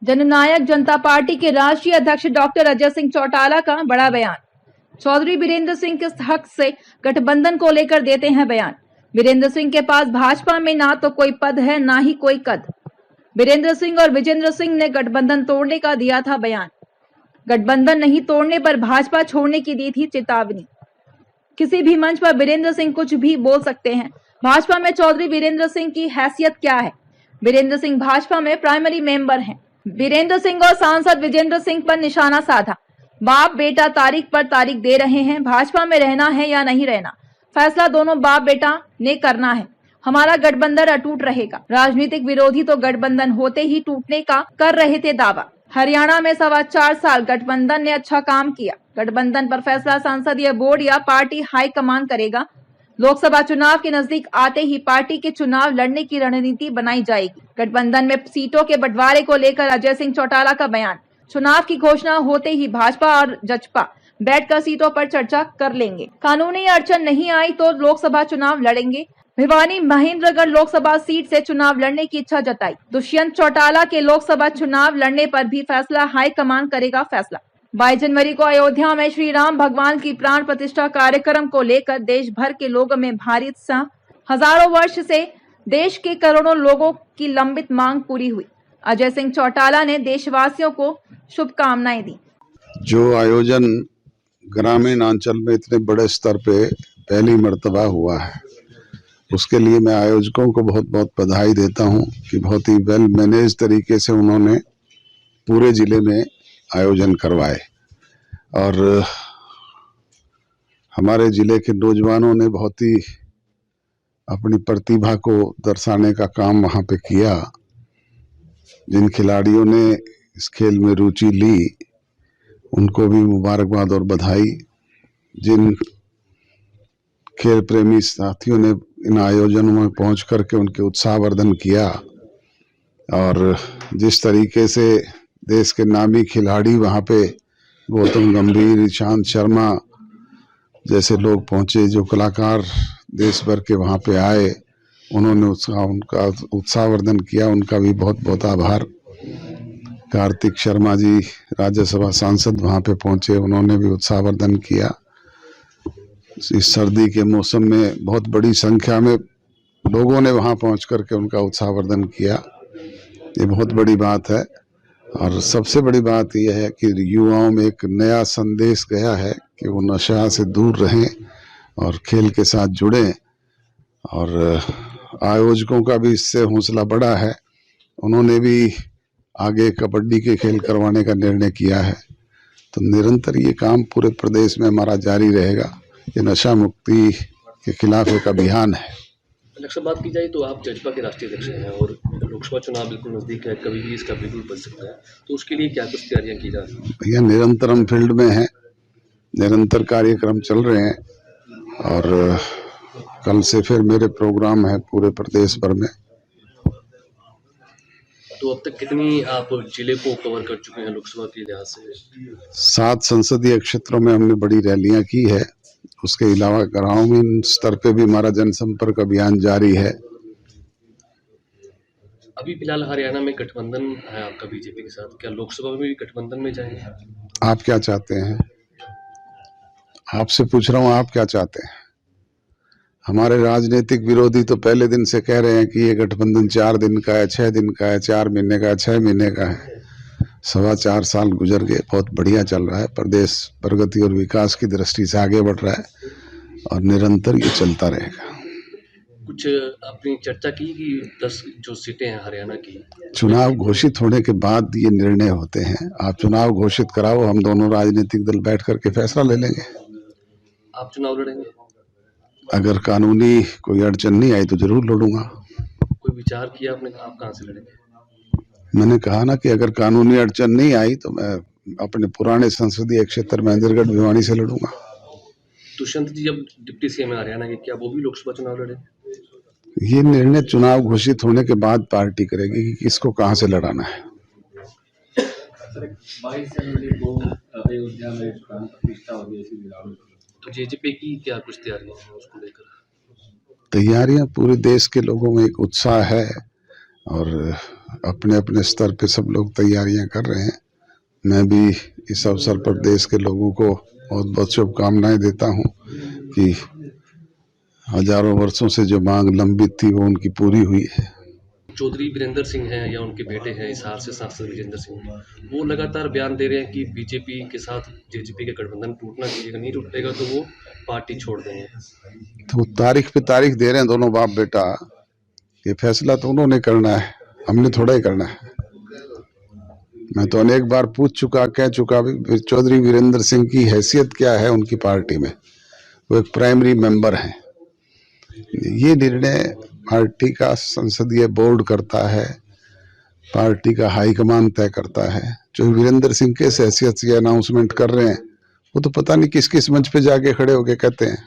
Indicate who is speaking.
Speaker 1: जननायक जनता party के राष्ट्रीय अध्यक्ष डॉक्टर अजय सिंह चौटाला का बड़ा बयान। चौधरी वीरेंद्र सिंह किस हक से गठबंधन को लेकर देते हैं बयान। वीरेंद्र सिंह के पास भाजपा में ना तो कोई पद है ना ही कोई कद। वीरेंद्र सिंह और विजेंद्र सिंह ने गठबंधन तोड़ने का दिया था बयान। गठबंधन नहीं तोड़ने पर भाजपा छोड़ने की दी थी चेतावनी। किसी भी मंच पर वीरेंद्र सिंह कुछ भी बोल सकते हैं। भाजपा में चौधरी वीरेंद्र सिंह की हैसियत क्या है? वीरेंद्र सिंह भाजपा में प्राइमरी मेंबर हैं। वीरेंद्र सिंह और सांसद विजेंद्र सिंह पर निशाना साधा। बाप बेटा तारीख पर तारीख दे रहे हैं। भाजपा में रहना है या नहीं रहना, फैसला दोनों बाप बेटा ने करना है। हमारा गठबंधन अटूट रहेगा। राजनीतिक विरोधी तो गठबंधन होते ही टूटने का कर रहे थे दावा। हरियाणा में 4.25 साल गठबंधन ने अच्छा काम किया। गठबंधन पर फैसला संसदीय बोर्ड या पार्टी हाईकमान करेगा। लोकसभा चुनाव के नजदीक आते ही पार्टी के चुनाव लड़ने की रणनीति बनाई जाएगी। गठबंधन में सीटों के बंटवारे को लेकर अजय सिंह चौटाला का बयान। चुनाव की घोषणा होते ही भाजपा और जसपा बैठकर सीटों पर चर्चा कर लेंगे। कानूनी अड़चन नहीं आई तो लोकसभा चुनाव लड़ेंगे। भिवानी महेंद्रगढ़ लोकसभा सीट से चुनाव लड़ने की इच्छा जताई। दुष्यंत चौटाला के लोकसभा चुनाव लड़ने पर भी फैसला हाईकमान करेगा फैसला। 22 जनवरी को अयोध्या में श्री राम भगवान की प्राण प्रतिष्ठा कार्यक्रम को लेकर देश भर के लोगों में भारी उत्साह। हजारों वर्ष से देश के करोड़ों लोगों की लंबित मांग पूरी हुई। अजय सिंह चौटाला ने देशवासियों को शुभकामनाएं दी।
Speaker 2: जो आयोजन ग्रामीण अंचल में इतने बड़े स्तर पे पहली मर्तबा हुआ है, उसके लिए मैं आयोजकों को बहुत बहुत बधाई देता हूं कि बहुत ही वेल मैनेज तरीके से उन्होंने पूरे जिले में आयोजन करवाए और हमारे जिले के नौजवानों ने बहुत ही अपनी प्रतिभा को दर्शाने का काम वहां पे किया। जिन खिलाड़ियों ने इस खेल में रुचि ली उनको भी मुबारकबाद और बधाई। जिन खेल प्रेमी साथियों ने इन आयोजनों में पहुंच करके उनके उत्साहवर्धन किया और जिस तरीके से देश के नामी खिलाड़ी वहां पे गौतम गंभीर, ईशांत शर्मा जैसे लोग पहुंचे, जो कलाकार देश भर के वहां पे आए, उन्होंने उनका उत्साहवर्धन किया, उनका भी बहुत बहुत आभार। कार्तिक शर्मा जी राज्यसभा सांसद वहां पे पहुंचे, उन्होंने भी उत्साहवर्धन किया। इस सर्दी के मौसम में बहुत बड़ी संख्या में लोगों ने वहां पहुंच करके उनका उत्साहवर्धन किया, ये बहुत बड़ी बात है। और सबसे बड़ी बात यह है कि युवाओं में एक नया संदेश गया है कि वो नशा से दूर रहें और खेल के साथ जुड़ें। और आयोजकों का भी इससे हौसला बढ़ा है, उन्होंने भी आगे कबड्डी के खेल करवाने का निर्णय किया है। तो निरंतर ये काम पूरे प्रदेश में हमारा जारी रहेगा। ये नशा मुक्ति के खिलाफ एक अभियान है।
Speaker 3: अध्यक्ष बात की जाए तो आप जजपा के राष्ट्रीय अध्यक्ष हैं और लोकसभा चुनाव बिल्कुल नजदीक है, कभी भी इसका बिल्कुल बच सकता है, तो उसके लिए क्या कुछ तैयारियां की जा रही हैं?
Speaker 2: भैया निरंतर हम फील्ड में हैं, निरंतर कार्यक्रम चल रहे हैं और कल से फिर मेरे प्रोग्राम है पूरे प्रदेश भर में।
Speaker 3: तो अब तक कितनी आप जिले को कवर कर चुके हैं लोकसभा के लिहाज से?
Speaker 2: 7 संसदीय क्षेत्रों में हमने बड़ी रैलियां की है। उसके अलावा ग्रामीण स्तर पे भी हमारा जनसंपर्क अभियान जारी है।
Speaker 3: अभी फिलहाल हरियाणा में गठबंधन है आपका बीजेपी के साथ, क्या लोकसभा में भी गठबंधन में जाएंगे?
Speaker 2: आप क्या चाहते हैं? आपसे पूछ रहा हूँ, आप क्या चाहते हैं? हमारे राजनीतिक विरोधी तो पहले दिन से कह रहे हैं कि ये गठबंधन 4 दिन का है, 6 दिन का है, 4 महीने का है, 6 महीने का है। 4.25 साल गुजर गए, बहुत बढ़िया चल रहा है। प्रदेश प्रगति और विकास की दृष्टि से आगे बढ़ रहा है और निरंतर ये चलता रहेगा।
Speaker 3: कुछ आपने चर्चा की कि 10 जो सीटें हैं हरियाणा की,
Speaker 2: चुनाव घोषित होने के बाद ये निर्णय होते हैं। आप चुनाव घोषित कराओ, हम दोनों राजनीतिक दल बैठ करके फैसला ले लेंगे।
Speaker 3: आप चुनाव लड़ेंगे?
Speaker 2: अगर कानूनी कोई अड़चन नहीं आई तो जरूर लड़ूंगा।
Speaker 3: कोई विचार किया आपने, आप कहाँ से लड़ेंगे?
Speaker 2: मैंने कहा ना कि अगर कानूनी अड़चन नहीं आई तो मैं अपने पुराने संसदीय क्षेत्र महेंद्रगढ़ भिवानी से लड़ूंगा।
Speaker 3: दुष्यंत जी जब डिप्टी सीएम हरियाणा के, क्या वो भी लोकसभा चुनाव लड़ेंगे?
Speaker 2: ये निर्णय चुनाव घोषित होने के बाद पार्टी करेगी कि किसको कहां से लड़ाना है।
Speaker 4: 22 जनवरी को अयोध्या में प्राण प्रतिष्ठा होगी,
Speaker 3: तो जेजेपी की क्या कुछ तैयारियां हैं उसको लेकर?
Speaker 2: तैयारियां पूरे देश के लोगों में एक उत्साह है और अपने अपने स्तर पे सब लोग तैयारियां कर रहे हैं। मैं भी इस अवसर पर देश के लोगों को बहुत बहुत शुभकामनाएं देता हूं कि हजारों वर्षों से जो मांग लंबित थी वो उनकी पूरी हुई है।
Speaker 3: चौधरी वीरेंद्र सिंह हैं या उनके बेटे हैं हिसार से सांसद विजेंद्र सिंह, वो लगातार बयान दे रहे हैं कि बीजेपी के साथ जेजेपी का गठबंधन टूटना चाहिए, अगर नहीं टूटेगा तो वो पार्टी छोड़ देंगे।
Speaker 2: तो तारीख पे तारीख दे रहे हैं दोनों बाप बेटा। ये फैसला तो उन्होंने करना है, हमने थोड़ा ही करना है। मैं तो अनेक बार पूछ चुका, कह चुका भी चौधरी वीरेंद्र सिंह की हैसियत क्या है उनकी पार्टी में। वो एक प्राइमरी मेंबर हैं। ये निर्णय पार्टी का संसदीय बोर्ड करता है, पार्टी का हाईकमान तय करता है। जो वीरेंद्र सिंह किस हैसियत से अनाउंसमेंट कर रहे हैं वो तो पता नहीं किस किस मंच पे जाके खड़े होके कहते हैं।